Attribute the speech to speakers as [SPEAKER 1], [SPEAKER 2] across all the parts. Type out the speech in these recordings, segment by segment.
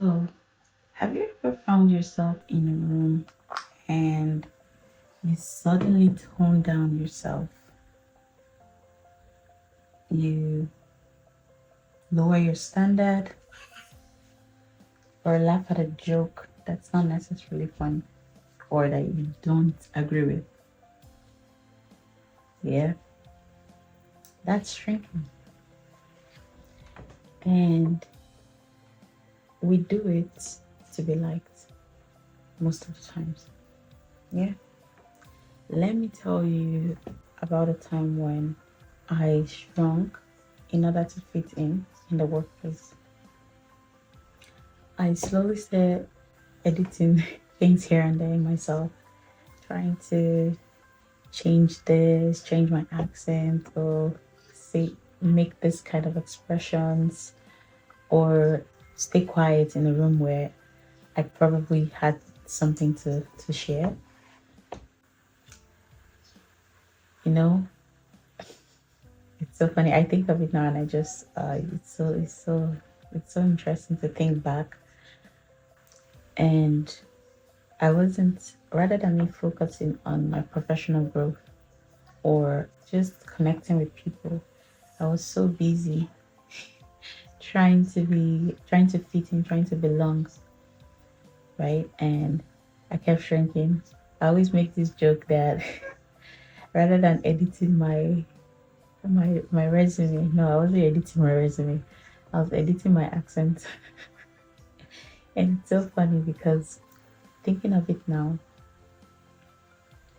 [SPEAKER 1] So, have you ever found yourself in a room and you suddenly tone down yourself? You lower your standard or laugh at a joke that's not necessarily funny or that you don't agree with? Yeah, that's shrinking. And we do it to be liked most of the times. Yeah. Let me tell you about a time when I shrunk in order to fit in the workplace. I slowly started editing things here and there in myself, trying to change this, change my accent, or say make this kind of expressions, or stay quiet in a room where I probably had something to share. You know, it's so funny. I think of it now, and I just it's so interesting to think back. And I wasn't rather than me focusing on my professional growth or just connecting with people. I was so busy trying to fit in, trying to belong, right? And I kept shrinking. I always make this joke that rather than editing my resume, no, I wasn't editing my resume. I was editing my accent. And it's so funny because thinking of it now,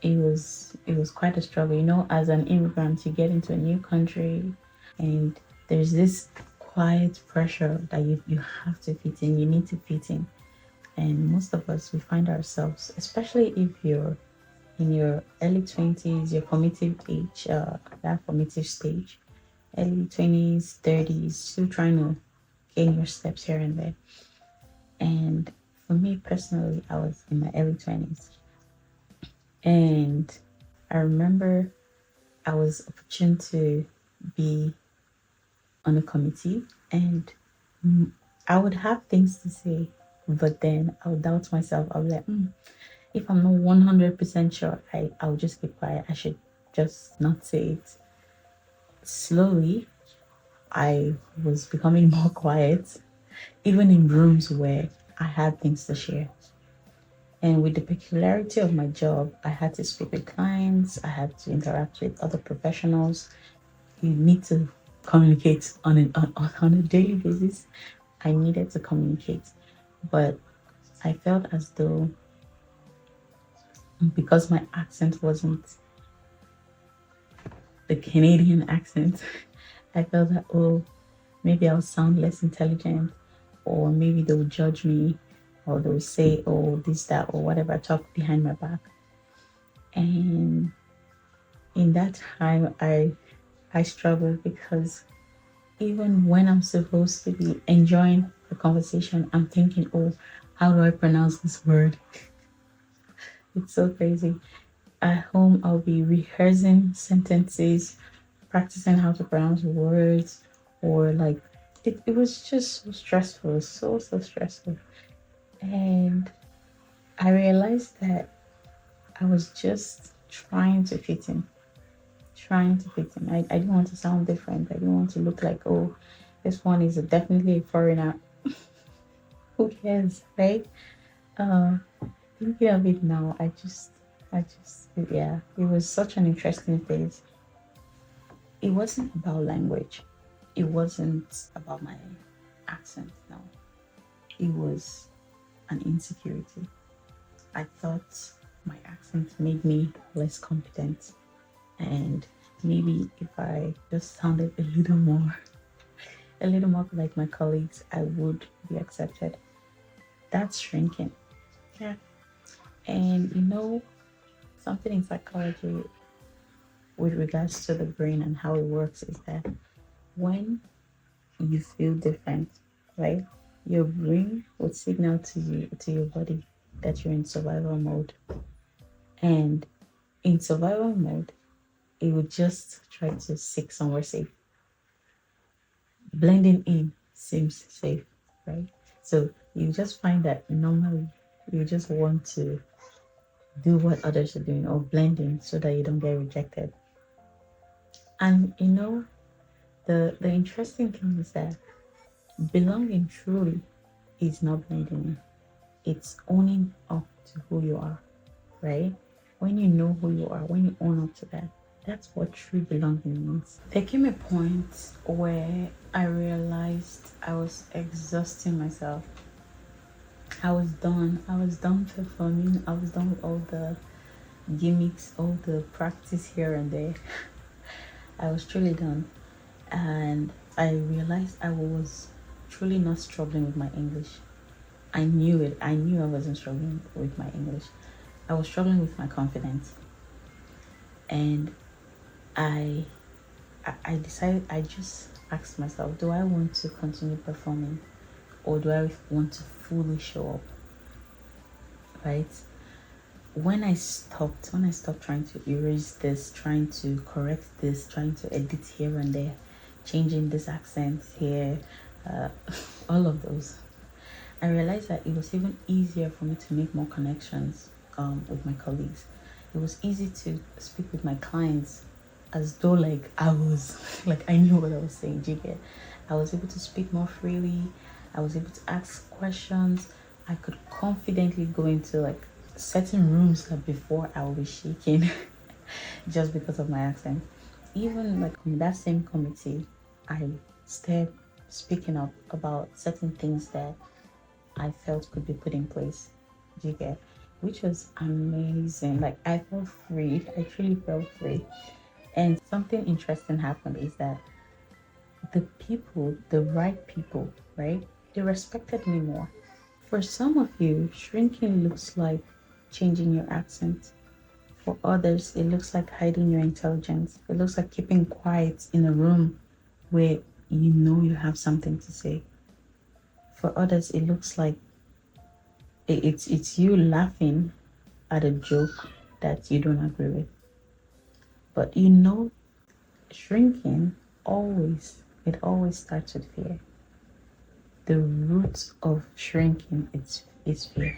[SPEAKER 1] it was quite a struggle. As an immigrant, you get into a new country and there's this quiet pressure that you have to fit in, you need to fit in. And most of us we find ourselves, especially if you're in your early 20s, your formative age, that formative stage, early 20s, 30s, still trying to gain your steps here and there. And for me personally, I was in my early 20s. And I remember I was opportune to be on a committee, and mm, I would have things to say, but then I would doubt myself. I was like, if I'm not 100% sure, I'll just keep quiet. I should just not say it. Slowly, I was becoming more quiet, even in rooms where I had things to share. And with the peculiarity of my job, I had to speak with clients, I had to interact with other professionals. You need to communicate on a daily basis. I needed to communicate, but I felt as though because my accent wasn't the Canadian accent, I felt that, oh, maybe I'll sound less intelligent, or maybe they'll judge me, or they'll say, oh, this, that, or whatever, talk behind my back. And in that time, I struggled because even when I'm supposed to be enjoying the conversation, I'm thinking, oh, how do I pronounce this word? It's so crazy. At home, I'll be rehearsing sentences, practicing how to pronounce words, or like it was just so stressful, so stressful. And I realized that I was just trying to fit in, trying to fit in. I didn't want to sound different. I didn't want to look like, oh, this one is definitely a foreigner. Who cares, right? Uh, Thinking of it now, yeah, it was such an interesting phase. It wasn't about language. It wasn't about my accent, no. It was an insecurity. I thought my accent made me less competent. And maybe if I just sounded a little more like my colleagues, I would be accepted. That's shrinking. Yeah. And something in psychology with regards to the brain and how it works is that when you feel different, right? Your brain would signal to your body that you're in survival mode. And in survival mode, it would just try to seek somewhere safe. Blending in seems safe, right? So You just find that normally you just want to do what others are doing or blend in so that you don't get rejected. And the interesting thing is that belonging truly is not blending in. It's owning up to who you are, right? When you know who you are, when you own up to that, that's what true belonging means. There came a point where I realized I was exhausting myself. I was done. I was done performing. I was done with all the gimmicks, all the practice here and there. I was truly done. And I realized I was truly not struggling with my English. I knew it. I knew I wasn't struggling with my English. I was struggling with my confidence. And I I decided, I just asked myself, do I want to continue performing or do I want to fully show up? Right? When I stopped trying to erase this, trying to correct this, trying to edit here and there, changing this accent here, uh, all of those, I realized that it was even easier for me to make more connections with my colleagues. It was easy to speak with my clients as though like I was like I knew what I was saying. Do you get? I was able to speak more freely. I was able to ask questions. I could confidently go into like certain rooms that before I would be shaking just because of my accent. Even like in that same committee, I started speaking up about certain things that I felt could be put in place. Do you get? Which was amazing. Like I felt free. I truly felt free. And something interesting happened is that the people, the right people, right? They respected me more. For some of you, shrinking looks like changing your accent. For others, it looks like hiding your intelligence. It looks like keeping quiet in a room where you know you have something to say. For others, it looks like it's you laughing at a joke that you don't agree with. But shrinking always starts with fear. The root of shrinking is fear.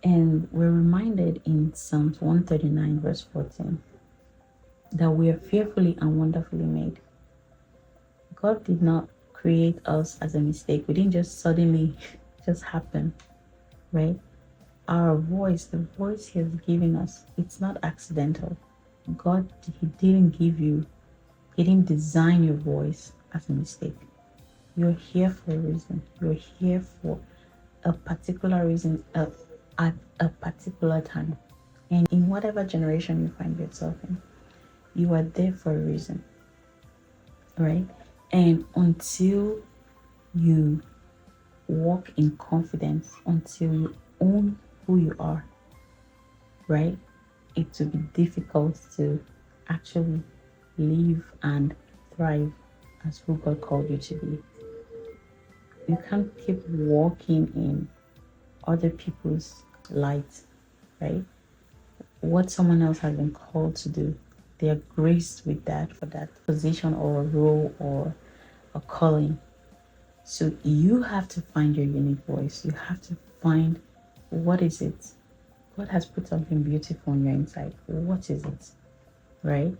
[SPEAKER 1] And we're reminded in Psalms 139, verse 14, that we are fearfully and wonderfully made. God did not create us as a mistake. We didn't just suddenly just happen, right? Our voice, the voice He has given us, it's not accidental. God, He didn't design your voice as a mistake. You're here for a reason. You're here for a particular reason at a particular time. And in whatever generation you find yourself in, you are there for a reason, right? And until you walk in confidence, until you own who you are, right? It will be difficult to actually live and thrive as who God called you to be. You can't keep walking in other people's light, right? What someone else has been called to do, they are graced with that for that position or a role or a calling. So you have to find your unique voice. You have to find what is it. God has put something beautiful on your inside. What is it? Right?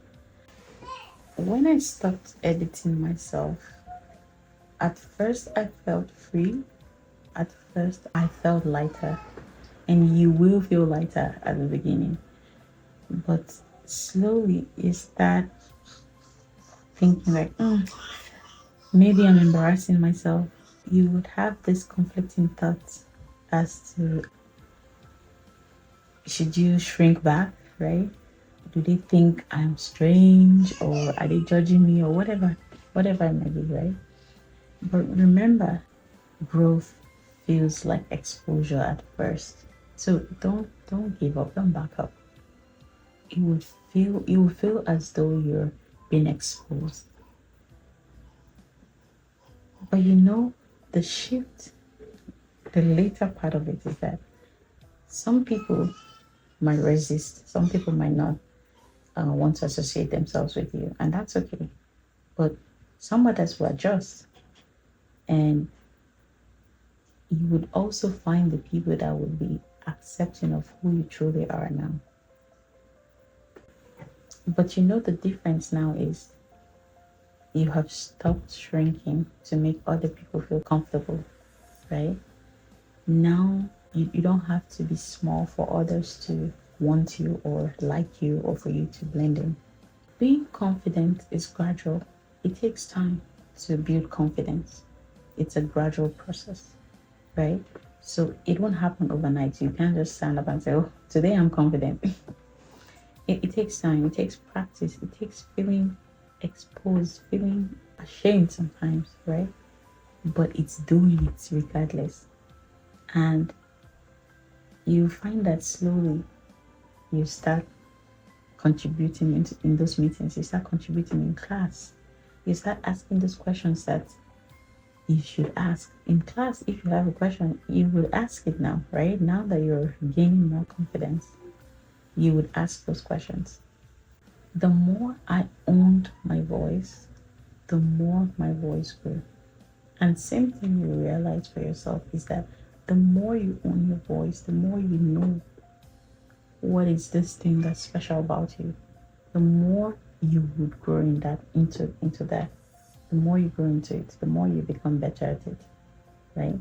[SPEAKER 1] When I stopped editing myself, at first I felt free. At first I felt lighter. And you will feel lighter at the beginning. But slowly you start thinking like, maybe I'm embarrassing myself. You would have this conflicting thoughts as to, should you shrink back, right? Do they think I'm strange or are they judging me or whatever it may be, right? But remember, growth feels like exposure at first. So don't give up, don't back up. It will feel as though you're being exposed. But the shift, the later part of it is that some people might resist, some people might not want to associate themselves with you, and that's okay. But some others will adjust, and you would also find the people that would be accepting of who you truly are now. But you know, the difference now is you have stopped shrinking to make other people feel comfortable, right? Now you don't have to be small for others to want you or like you or for you to blend in. Being confident is gradual. It takes time to build confidence. It's a gradual process, right? So it won't happen overnight. You can't just stand up and say, oh, today I'm confident. It takes time, it takes practice, it takes feeling exposed, feeling ashamed sometimes, right? But it's doing it regardless. And you find that slowly you start contributing in those meetings, you start contributing in class, you start asking those questions that you should ask in class. If you have a question, you will ask it now, right? Now that you're gaining more confidence, you would ask those questions. The more I owned my voice, the more my voice grew. And same thing you realize for yourself is that the more you own your voice, the more you know what is this thing that's special about you, the more you would grow in that into that. The more you grow into it, the more you become better at it, right?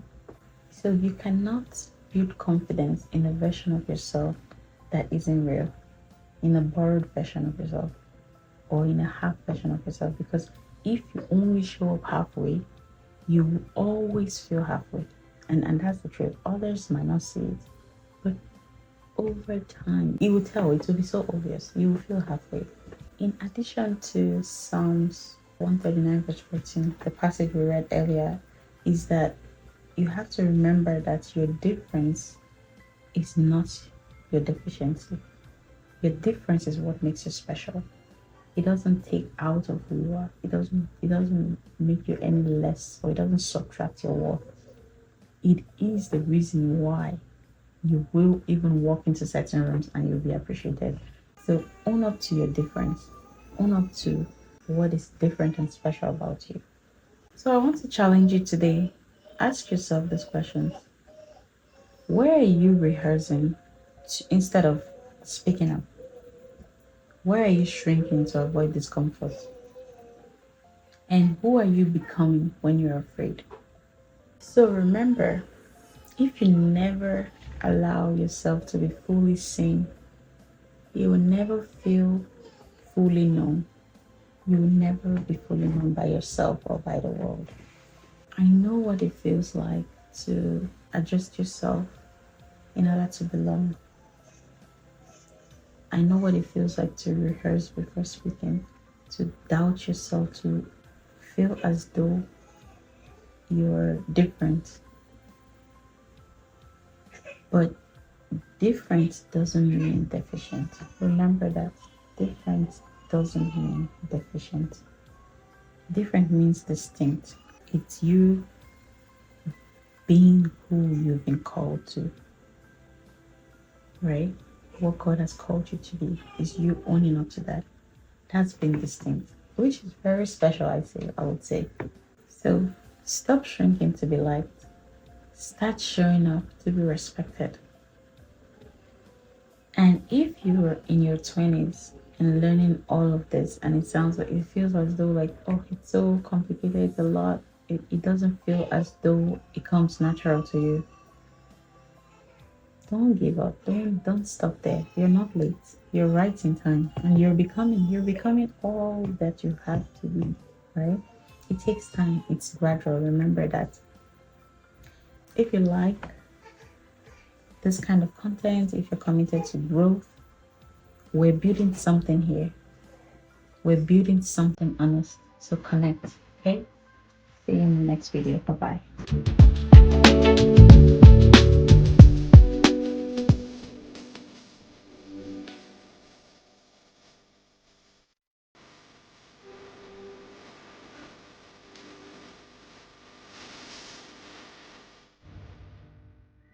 [SPEAKER 1] So you cannot build confidence in a version of yourself that isn't real, in a borrowed version of yourself, or in a half version of yourself. Because if you only show up halfway, you will always feel halfway. And that's the truth. Others might not see it, but over time, you will tell. It will be so obvious. You will feel halfway. In addition to Psalms 139 verse 14, the passage we read earlier, is that you have to remember that your difference is not your deficiency. Your difference is what makes you special. It doesn't take out of who you are. It doesn't make you any less, or it doesn't subtract your worth. It is the reason why you will even walk into certain rooms and you'll be appreciated. So own up to your difference. Own up to what is different and special about you. So I want to challenge you today. Ask yourself these questions. Where are you rehearsing instead of speaking up? Where are you shrinking to avoid discomfort? And who are you becoming when you're afraid? So remember, if you never allow yourself to be fully seen, you will never feel fully known. You will never be fully known by yourself or by the world. I know what it feels like to adjust yourself in order to belong. I know what it feels like to rehearse before speaking, to doubt yourself, to feel as though you're different. But different doesn't mean deficient. Remember that. Different doesn't mean deficient. Different means distinct. It's you being who you've been called to, right? What God has called you to be is you owning up to that. That's being distinct, which is very special, I would say. So stop shrinking to be liked. Start showing up to be respected. And if you're in your 20s and learning all of this, and it feels as though like, oh, it's so complicated, it's a lot, it doesn't feel as though it comes natural to you. Don't give up. Don't stop there. You're not late. You're right in time. And you're becoming all that you have to be, right? It takes time. It's gradual. Remember that. If you like this kind of content, if you're committed to growth, we're building something here. We're building something honest. So connect, okay? See you in the next video. Bye-bye.